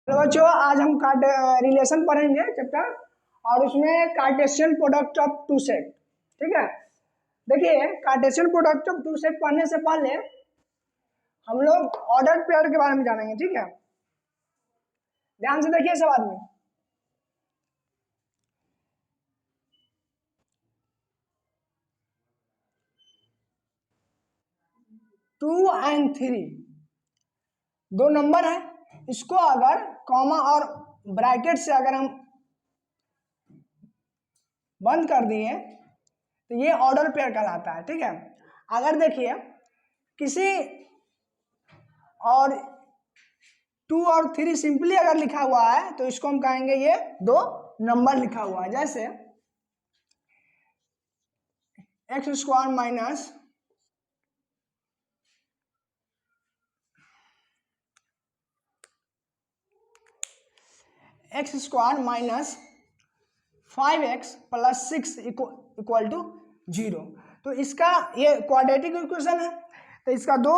तो बच्चों आज हम रिलेशन पढ़ेंगे चैप्टर और उसमें Cartesian product of two set. ठीक है, देखिए Cartesian product of two set पढ़ने से पहले हम लोग ऑर्डर पेयर के बारे में जानेंगे। ठीक है, ध्यान से देखिए सवाल में। टू एंड थ्री दो नंबर है, इसको अगर कॉमा और ब्रैकेट से अगर हम बंद कर दिए तो ये ऑर्डर पेयर कहलाता है। ठीक है, अगर देखिए किसी और टू और थ्री सिंपली अगर लिखा हुआ है तो इसको हम कहेंगे ये दो नंबर लिखा हुआ है। जैसे x square minus x square minus 5x plus 6 equal to 0। तो इसका ये क्वाड्रेटिक इक्वेशन है, तो इसका दो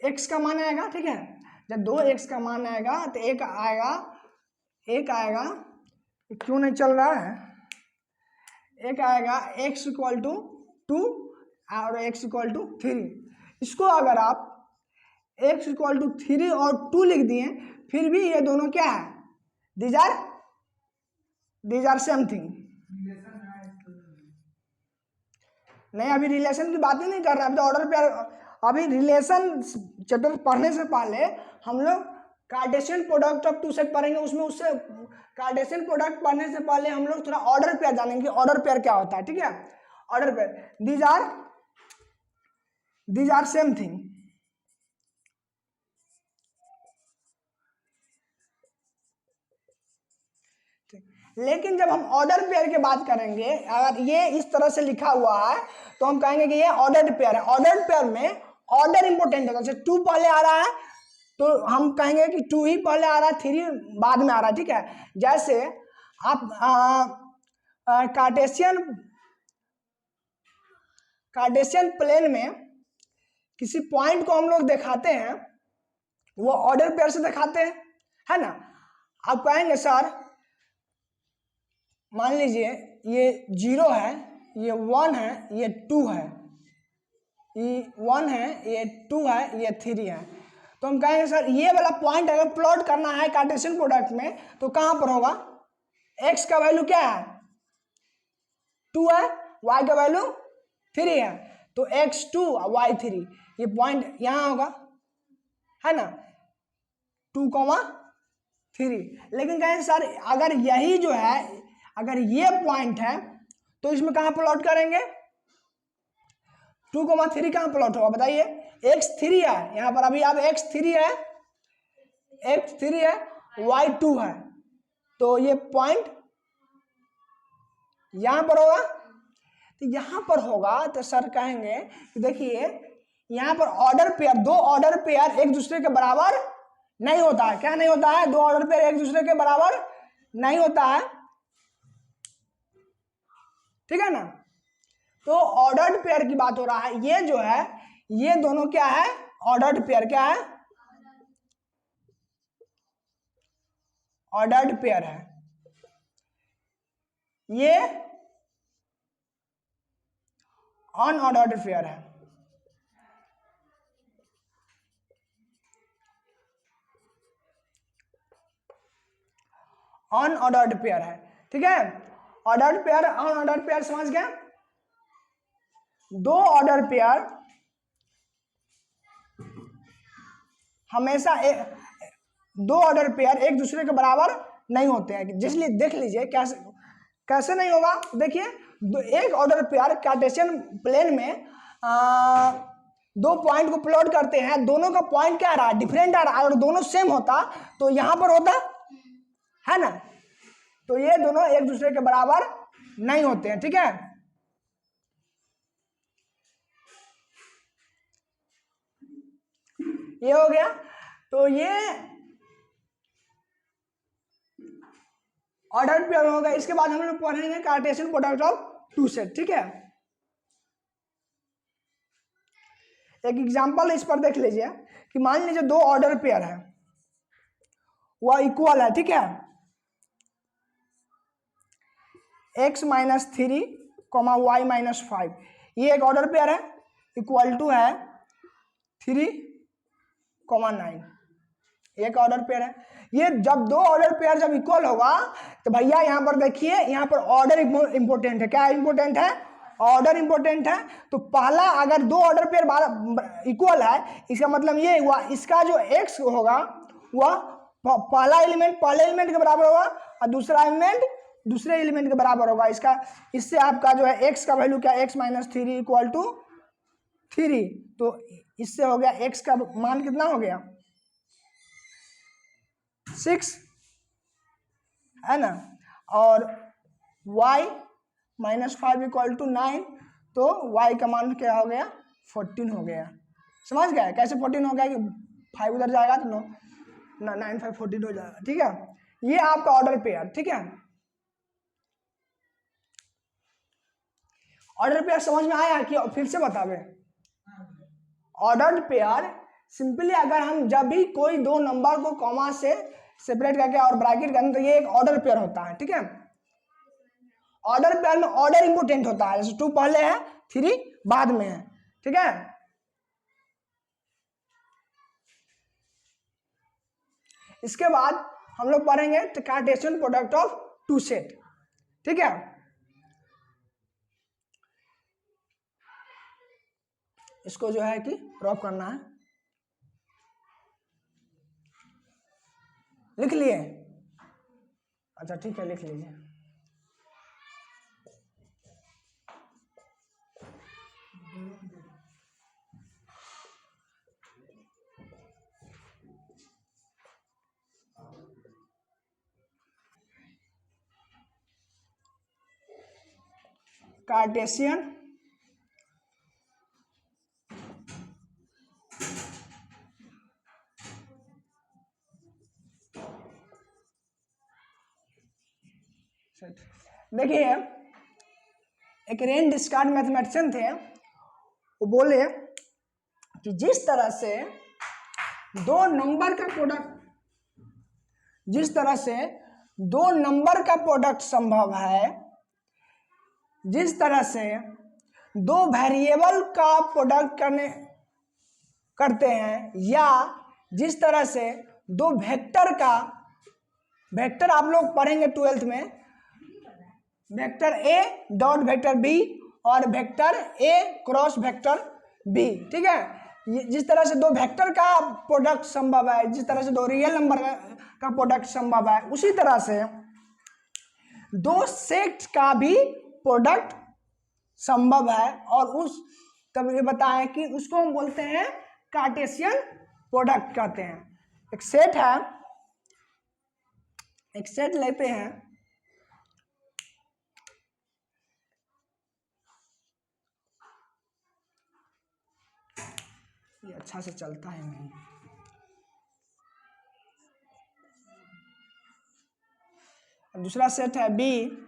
x का मान आएगा। ठीक है, जब दो x का मान आएगा तो एक आएगा क्यों नहीं चल रहा है, एक आएगा x इक्वल टू 2 और x इक्वल टू 3। इसको अगर आप x इक्वल टू 3 और 2 लिख दिए फिर भी ये दोनों क्या है, दीज आर सेम थिंग। नहीं, अभी रिलेशन की बात ही नहीं कर रहे हैं, अभी तो ऑर्डर पेयर। अभी रिलेशन चैप्टर पढ़ने से पहले हम लोग Cartesian product of two set पढ़ेंगे। उससे कार्टेशियन प्रोडक्ट पढ़ने से पहले हम लोग थोड़ा ऑर्डर पेयर जानेंगे, ऑर्डर पेयर क्या होता है। ठीक है, order pair these are same thing. लेकिन जब हम ऑर्डर पेयर की बात करेंगे, अगर ये इस तरह से लिखा हुआ है तो हम कहेंगे कि ये ऑर्डर्ड पेयर है। ऑर्डर्ड पेयर में ऑर्डर इंपॉर्टेंट है, जैसे 2 पहले आ रहा है तो हम कहेंगे कि 2 ही पहले आ रहा है, 3 बाद में आ रहा है। ठीक है, जैसे आप कार्टेशियन प्लेन में किसी पॉइंट को हम लोग दिखाते हैं, वो ऑर्डर पेयर से दिखाते हैं, है ना। आप कहेंगे सर मान लीजिए ये 0 है, ये 1 है, ये 2 है, ये 1 है, ये 2 है, ये 3 है। तो हम कहेंगे सर ये वाला पॉइंट अगर प्लॉट करना है कार्टेशियन प्रोडक्ट में तो कहां पर होगा, x का वैल्यू क्या है 2 है, y का वैल्यू 3 है, तो x2 y 3, ये पॉइंट यहां होगा, है ना, 2,3। लेकिन कहें सर अगर यही जो है, अगर ये पॉइंट है तो इसमें कहां प्लॉट करेंगे, 2,3 कहां प्लॉट होगा बताइए, x3 है यहां पर, अभी अब x3 है, y2 है, तो ये पॉइंट यहां पर होगा। तो यहां पर होगा तो सर कहेंगे कि देखिए यहां पर ऑर्डर पेयर, दो ऑर्डर पेयर एक दूसरे के बराबर नहीं होता है। क्या नहीं होता है, दो ऑर्डर पेयर एक दूसरे के बराबर नहीं होता है। ठीक है ना, तो ऑर्डर्ड पेयर की बात हो रहा है। ये जो है ये दोनों क्या है, ऑर्डर्ड पेयर। क्या है, ऑर्डर्ड पेयर है। ये अनऑर्डर्ड पेयर है। अनऑर्डर्ड पेयर है। ठीक है, ऑर्डर्ड पेयर अनऑर्डर्ड पेयर समझ गए। दो ऑर्डर पेयर हमेशा दो ऑर्डर पेयर एक दूसरे के बराबर नहीं होते हैं। जिसलिए देख लीजिए कैसे नहीं होगा। देखिए एक ऑर्डर पेयर कार्टेशियन प्लेन में दो पॉइंट को प्लॉट करते हैं, दोनों का पॉइंट क्या आ रहा है, डिफरेंट आ रहा है, और दोनों सेम होता तो यहां पर होता, है ना। तो ये दोनों एक दूसरे के बराबर नहीं होते हैं। ठीक है, ये हो गया। तो ये ऑर्डर पेयर होगा। इसके बाद हम लोग पढ़ेंगे Cartesian product of two set. ठीक है, एक एग्जांपल इस पर देख लीजिए कि मान लीजिए दो ऑर्डर पेयर है, वह इक्वल है, ठीक है, x minus 3 comma y minus 5, ये एक ऑर्डर पेयर है, इक्वल टू है 3,9, एक ऑर्डर पेयर है। ये जब दो ऑर्डर पेयर जब इक्वल होगा तो भैया यहाँ पर देखिए, यहाँ पर ऑर्डर इंपॉर्टेंट है। क्या इंपॉर्टेंट है? ऑर्डर इंपॉर्टेंट है। तो पहला अगर दो ऑर्डर पेयर इक्वल है, इसका मतलब ये हुआ इसका जो x होगा वह पहला एलिमेंट पहले एलिमेंट के बराबर होगा और दूसरा एलिमेंट दूसरे एलिमेंट के बराबर होगा। इसका इससे आपका जो है x का वैल्यू क्या, x माइनस 3 इक्वल टू 3, तो इससे हो गया x का मान कितना हो गया, 6 है ना, और y माइनस 5 इक्वल टू 9, तो y का मान क्या हो गया, 14 हो गया। समझ गए कैसे 14 हो गया कि 5 उधर जाएगा तो 9 5 14 हो जाएगा, ठीक है। ये आपका ऑर्डर पेयर, ठीक है। ऑर्डर पेयर समझ में आया कि फिर से बतावे? ऑर्डर पेयर सिंपली अगर हम जब भी कोई दो नंबर को कॉमा से सेपरेट करके और ब्रैकेट करने, तो ये एक ऑर्डर पेयर होता है, ठीक है। ऑर्डर पेयर में ऑर्डर इंपोर्टेंट होता है, जैसे 2 पहले है 3 बाद में है, ठीक है। इसके बाद हम लोग पढ़ेंगे Cartesian product of two set, ठीक है। इसको जो है कि ड्रॉप करना है, लिख लिए? अच्छा ठीक है, लिख लीजिए। कार्टेशियन देखिए, एक रेन डिस्कार्ड मैथमेटिशियन थे, वो बोले कि जिस तरह से दो नंबर का प्रोडक्ट संभव है, जिस तरह से दो वेरिएबल का प्रोडक्ट करते हैं, या जिस तरह से दो वेक्टर आप लोग पढ़ेंगे 12th में, vector A dot vector B और vector A cross vector B, ठीक है। जिस तरह से दो वेक्टर का प्रोडक्ट संभव है, जिस तरह से दो रियल नंबर का प्रोडक्ट संभव है, उसी तरह से दो सेट का भी प्रोडक्ट संभव है। और तब ये बताएं कि उसको हम बोलते हैं कार्टेशियन प्रोडक्ट कहते हैं। एक सेट है, एक सेट लेते हैं, ये अच्छा से चलता है नहीं, दूसरा सेट है बी,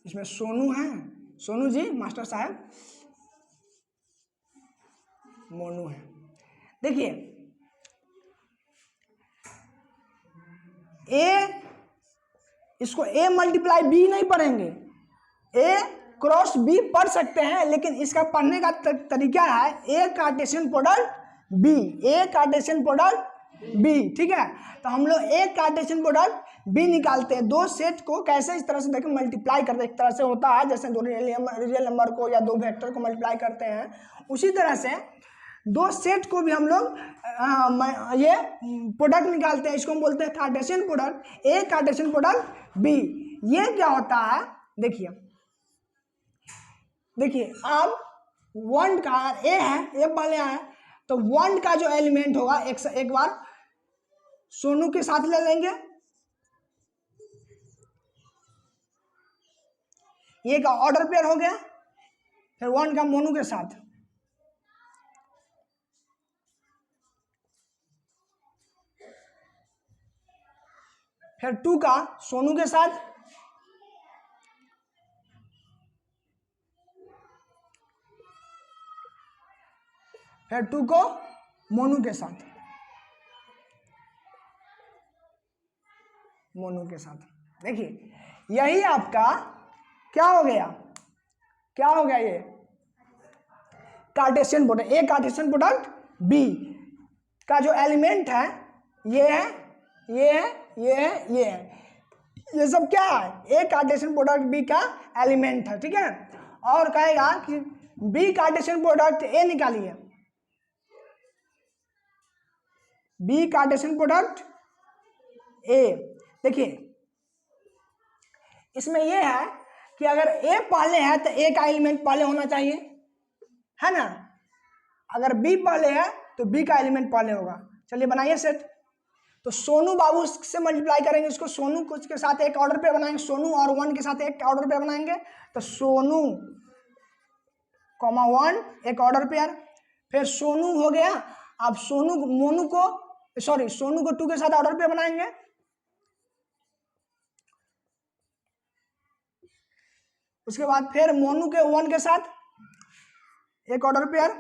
इसमें सोनू है, सोनू जी मास्टर साहब, मोनू है। देखिए ए, इसको ए मल्टीप्लाई बी नहीं पढ़ेंगे, ए क्रॉस बी पढ़ सकते हैं, लेकिन इसका पढ़ने का तरीका है A Cartesian product B, A Cartesian product B, ठीक है। तो हम लोग ए कार्टेशियन प्रोडक्ट बी निकालते हैं। दो सेट को कैसे, इस तरह से देखिए मल्टीप्लाई करते हैं, एक तरह से होता है जैसे दो रियल नंबर को या दो वेक्टर को मल्टीप्लाई करते हैं, उसी तरह से दो सेट को भी हम लोग ये प्रोडक्ट निकालते हैं। इसको हम बोलते हैं Cartesian product A Cartesian product B. ये क्या होता है, देखिए अब 1 का ए है, ए पहले है, तो 1 का जो एलिमेंट होगा एक बार सोनू के साथ ले लेंगे, ये का ऑर्डर पेयर हो गया, फिर 1 का मोनू के साथ, फिर 2 का सोनू के साथ, फिर 2 को मोनू के साथ, मोनू के साथ। देखिए यही आपका क्या हो गया, क्या हो गया, ये Cartesian product, A Cartesian product B का जो एलिमेंट है ये है, ये है, ये है, ये है, ये सब क्या है, ए कार्टेशियन प्रोडक्ट बी का एलिमेंट है, ठीक है। और कहेगा कि बी कार्टेशियन प्रोडक्ट ए निकालिए, बी कार्टेशियन प्रोडक्ट ए। देखिए इसमें ये है कि अगर ए पहले है तो ए का एलिमेंट पहले होना चाहिए, है ना। अगर बी पहले है तो बी का एलिमेंट पहले होगा। चलिए बनाइए सेट। तो सोनू बाबू से मल्टीप्लाई करेंगे इसको, सोनू कुछ के साथ एक ऑर्डर पे बनाएंगे, सोनू और 1 के साथ एक ऑर्डर पे बनाएंगे, तो सोनू कॉमा 1 एक ऑर्डर पेयर। फिर सोनू हो गया, अब सोनू मोनू को सॉरी सोनू को 2 के साथ ऑर्डर पे बनाएंगे, उसके बाद फिर मोनू के 1 के साथ एक ऑर्डर पेयर,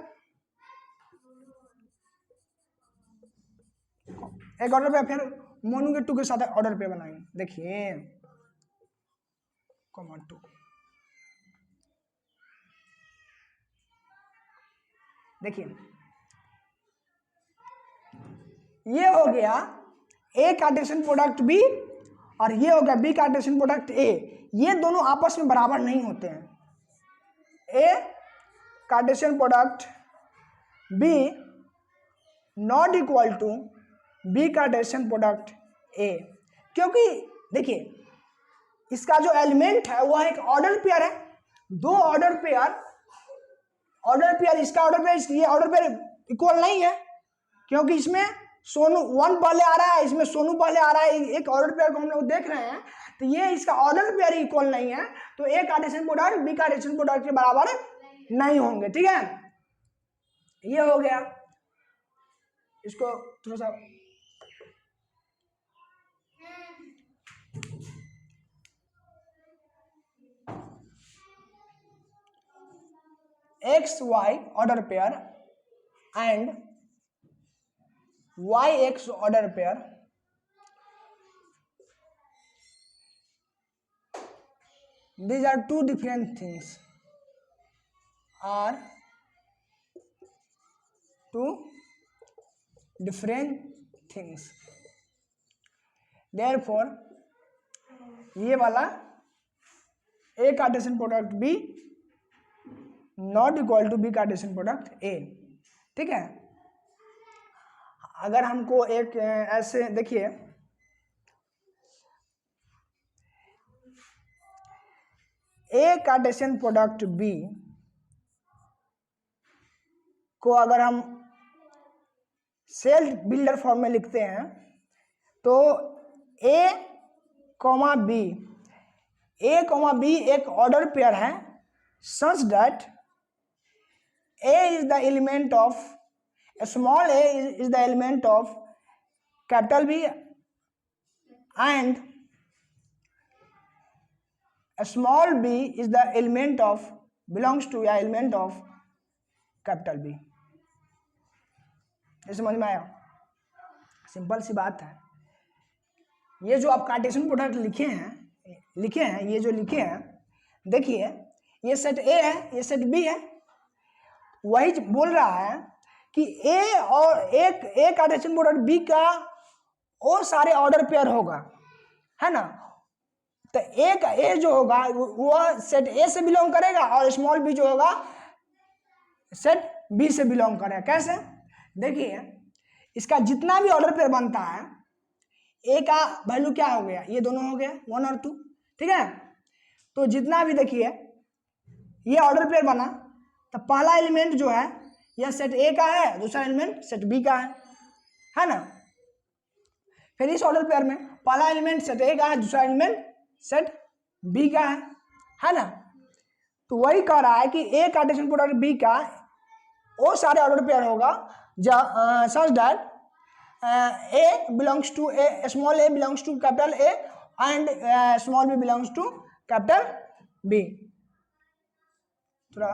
एक ऑर्डर पे, फिर मोनू के 2 के साथ ऑर्डर पे बनाएंगे। देखिए कॉमा 2, देखिए ये हो गया ए कार्टेशियन प्रोडक्ट बी और ये हो गया बी कार्टेशियन प्रोडक्ट ए। ये दोनों आपस में बराबर नहीं होते हैं। A Cartesian product B not equal to B Cartesian product A, क्योंकि देखिए इसका जो एलिमेंट है वह एक ऑर्डर पेयर है, 2 ऑर्डर पेयर, ऑर्डर पेयर, इसका ऑर्डर पेयर, ये ऑर्डर पेयर इक्वल नहीं है, क्योंकि इसमें सोनू 1 पहले आ रहा है, इसमें सोनू पहले आ रहा है, एक ऑर्डर पेयर को हम लोग देख रहे हैं, तो ये इसका ऑर्डर पेयर इक्वल नहीं है, तो A Cartesian product B Cartesian product के बराबर नहीं होंगे, ठीक है। ये हो गया, इसको थोड़ा सा x y order pair and y x order pair, these are 2 different things, are 2 different things, therefore ये वाला A Cartesian product B not equal to B Cartesian product A, ठीक है। अगर हमको एक ऐसे देखिए ए कार्टेशियन प्रोडक्ट बी को अगर हम सेल्फ बिल्डर फॉर्म में लिखते हैं तो ए कॉमा बी, ए कॉमा बी एक ऑर्डर पेयर है such that a is the element of small a is the element of capital B and small b is the element of belongs to या element of capital B। ये समझ में आया? Simple सी बात है। ये जो आप कार्टेशियन प्रोडक्ट लिखे हैं, ये जो लिखे हैं, देखिए ये सेट ए है, ये सेट बी है, वही बोल रहा है कि ए और एक ए कार्टेशियन प्रोडक्ट बी का वो सारे ऑर्डर पेयर होगा, है ना। तो ए का ए जो होगा वह सेट ए से बिलोंग करेगा और स्मॉल बी जो होगा सेट बी से बिलोंग करेगा। कैसे? देखिए इसका जितना भी ऑर्डर पेयर बनता है, ए का वैल्यू क्या हो गया, ये दोनों हो गया 1 और 2, ठीक है। तो जितना भी देखिए ये ऑर्डर पेयर बना, तो पहला एलिमेंट जो है यह सेट ए का है, दूसरा एलिमेंट सेट बी का है ना। फिर इस ऑर्डर पेयर में पहला एलिमेंट सेट ए का है, दूसरा एलिमेंट सेट बी का है ना। तो वही कह रहा है कि ए कार्टेशियन प्रोडक्ट बी का वो सारे ऑर्डर पेयर होगा such that a belongs to A, small a belongs to capital A and small b belongs to capital B. थोड़ा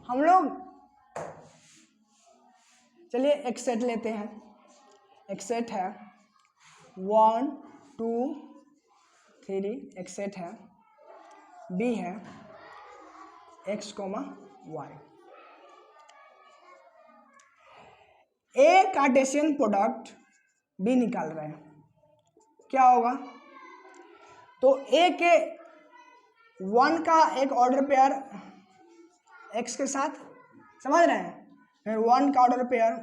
हम लोग चलिए एक सेट लेते हैं। एक सेट है 1 2 3, एक सेट है बी है x, y। ए कार्टेशियन प्रोडक्ट बी निकाल रहे हैं, क्या होगा? तो ए के 1 का एक ऑर्डर पेयर x के साथ, समझ रहे हैं? फिर 1 का ऑर्डर पेयर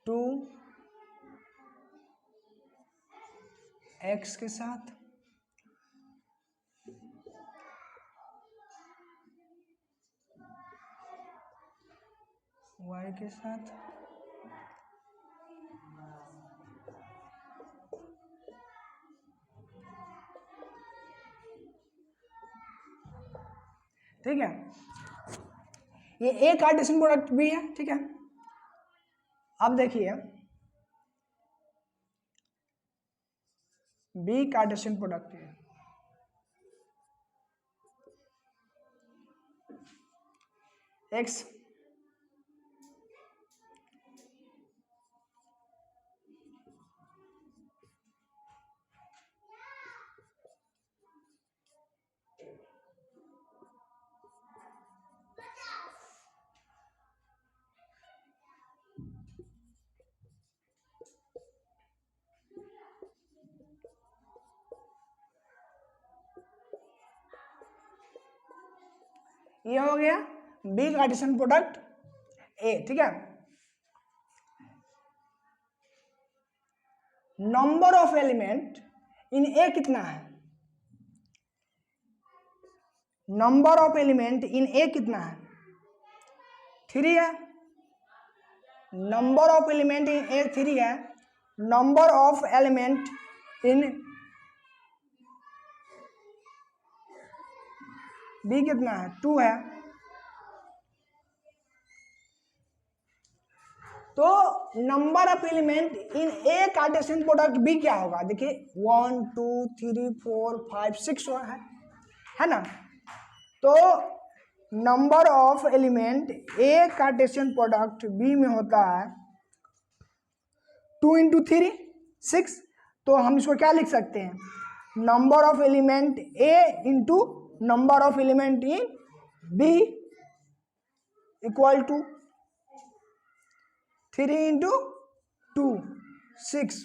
टू x के साथ, y के साथ, ठीक है। ये ए कार्टेशियन प्रोडक्ट भी है, ठीक है। अब देखिए बी कार्टेशियन प्रोडक्ट है, एक्स ये हो गया बी कार्टेशियन प्रोडक्ट ए, ठीक है। Number of element in A कितना है? Number of element in A कितना है? 3 है। Number of element in A 3 है। Number of element in B कितना है? 2 है। तो number of element in A Cartesian product B क्या होगा? देखिए 1 2 3 4 5 6 है ना। तो number of element A Cartesian product B में होता है 2 × 3 6। तो हम इसको क्या लिख सकते हैं? Number of element A into number of element in B equal to 3 × 2 6,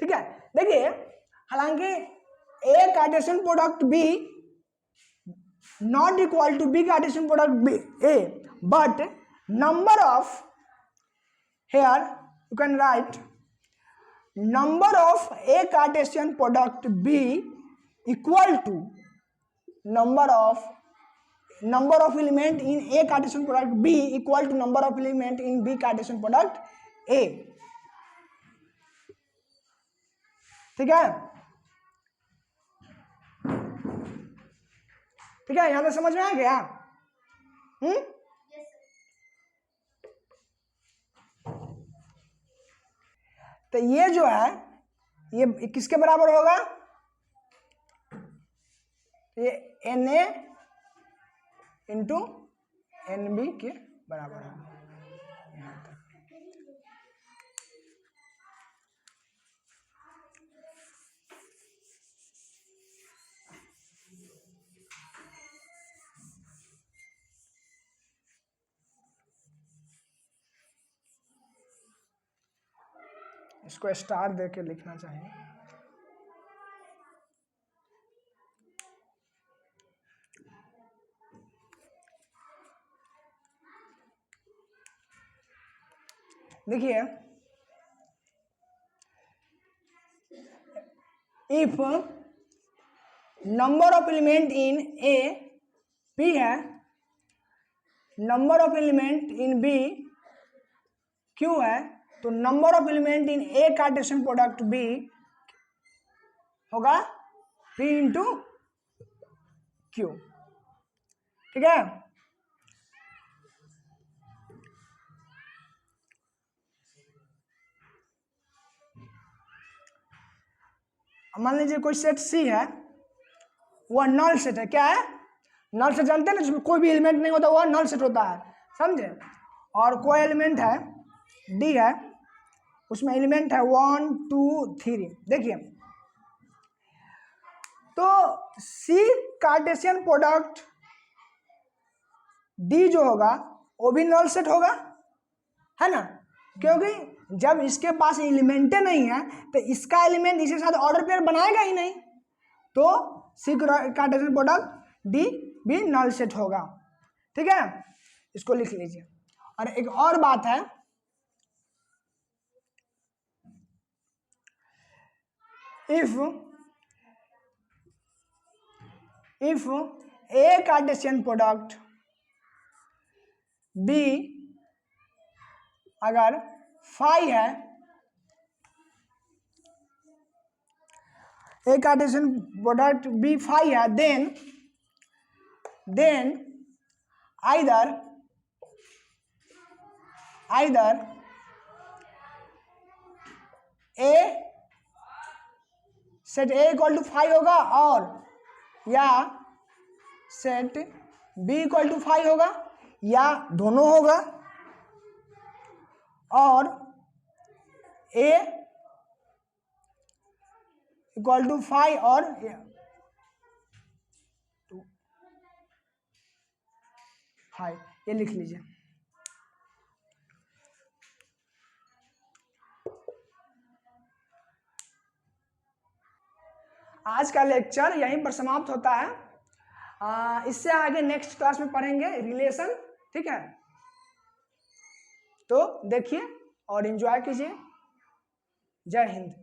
ठीक है। देखिए हालांकि A Cartesian product B not equal to B Cartesian product B A, but number of here you can write number of a Cartesian product B equal to number of element in A Cartesian product B equal to number of element in B Cartesian product A, ठीक है। ठीक है, यहां तक समझ में आ गया? तो ये जो है ये किसके बराबर होगा? ये Na इंटू Nb के बराबर होगा। यहाँ तक इसको स्टार दे के लिखना चाहिए। देखिए if number of element in A P है, number of element in B Q है, तो number of element in A Cartesian product B होगा पी इंटू क्यू, ठीक है। मान लीजिए कोई सेट सी है, वह नल सेट है। क्या है? नल सेट जानते हैं ना, जिसमें कोई भी एलिमेंट नहीं होता वह नल सेट होता है, समझे। और कोई एलिमेंट है डी है, उसमें एलिमेंट है 1 2 3। देखिए तो सी कार्टेशियन प्रोडक्ट डी जो होगा वो भी नल सेट होगा, है ना, क्योंकि जब इसके पास एलिमेंट नहीं है तो इसका एलिमेंट इसके साथ ऑर्डर पेयर बनाएगा ही नहीं, तो सी कार्टेशियन प्रोडक्ट डी भी नल सेट होगा। ठीक है, इसको लिख लीजिए। और एक और बात है, if A Cartesian product B अगर फाई है, A Cartesian product B phi है, then either a set A equal to phi होगा और या set B equal to phi होगा, या दोनों होगा, और ए इक्वल टू फाई और फाई, ये लिख लीजिए। आज का लेक्चर यहीं पर समाप्त होता है। इससे आगे नेक्स्ट क्लास में पढ़ेंगे रिलेशन। ठीक है, तो देखिए और एंजॉय कीजिए। जय हिंद।